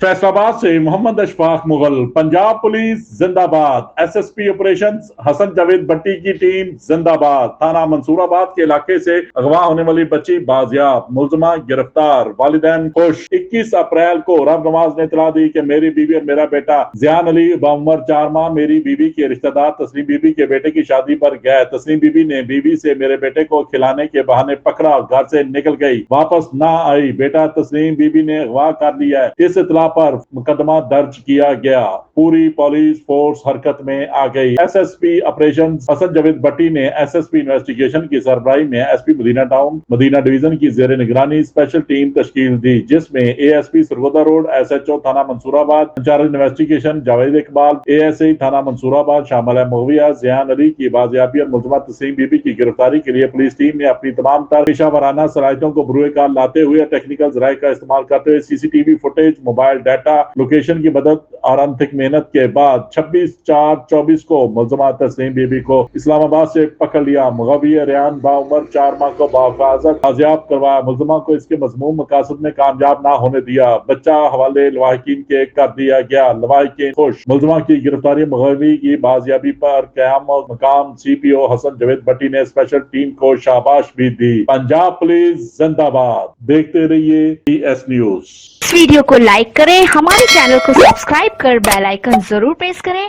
फैसलाबाद से मोहम्मद अशफाक मुगल। पंजाब पुलिस जिंदाबाद। SSP operations Hasan Javed भट्टी की टीम जिंदाबाद। थाना मंसूराबाद के इलाके से अगवा होने वाली बच्ची बाजियाब, मुलजमा गिरफ्तार, वालिदैन खुश। 21 अप्रैल को रब नवाज ने इतला दी कि मेरी बीवी और मेरा बेटा जियान अली बाउमर 4 माह मेरी बीवी के रिश्तेदार तस्लीम बीबी के बेटे की शादी पर गए। तस्लीम बीबी ने बीवी से मेरे बेटे को खिलाने के बहाने पकड़ा, घर से निकल गई, वापस ना आई। बेटा तस्लीम बीबी ने अगवा कर लिया है। इस इतला पर मुकदमा दर्ज किया गया। पूरी पुलिस फोर्स हरकत में आ गई। एसएसपी ऑपरेशन हसन जावेद भट्टी ने एसएसपी इन्वेस्टिगेशन की सरबराही में SP Madina town Madina division की जेर निगरानी स्पेशल टीम तश्कील दी, जिसमें एएसपी सरगोदा रोड, एसएचओ थाना Mansoorabad, incharge investigation Javed Iqbal, ASI थाना मंसूराबाद शामिल है। मुगविया जियान अली की बाजियाबी और मुलजमा तस्लीम बीबी की गिरफ्तारी के लिए पुलिस टीम ने अपनी तमाम तर पेशा वराना सलाहियतों को बरूए कार लाते हुए टेक्निकल जराये का इस्तेमाल करते हुए CCTV footage, mobile data, location की मदद और अनथिक मेहनत के बाद 26/4/24 को मुलजमा तस्लीम बीबी को इस्लामाबाद से पकड़ लिया। मुगविया रियान बाउमर 4 माह को बाहिफाजत बाजियाब करवाया। मुलजमा को इसके मजमूम मकासद में कामयाब ना होने दिया। बच्चा हवाले लवाहिकीन के कर दिया गया। लवाहिकीन खुश। मुलजमा की गिरफ्तारी मुगवी की बाजियाबी पर क़याम मकाम सीपीओ हसन जावेद भट्टी ने स्पेशल टीम को शाबाश भी दी। पंजाब पुलिस जिंदाबाद। देखते रहिए PS न्यूज। इस वीडियो को लाइक करें, हमारे चैनल को सब्सक्राइब कर बेल आइकन जरूर प्रेस करें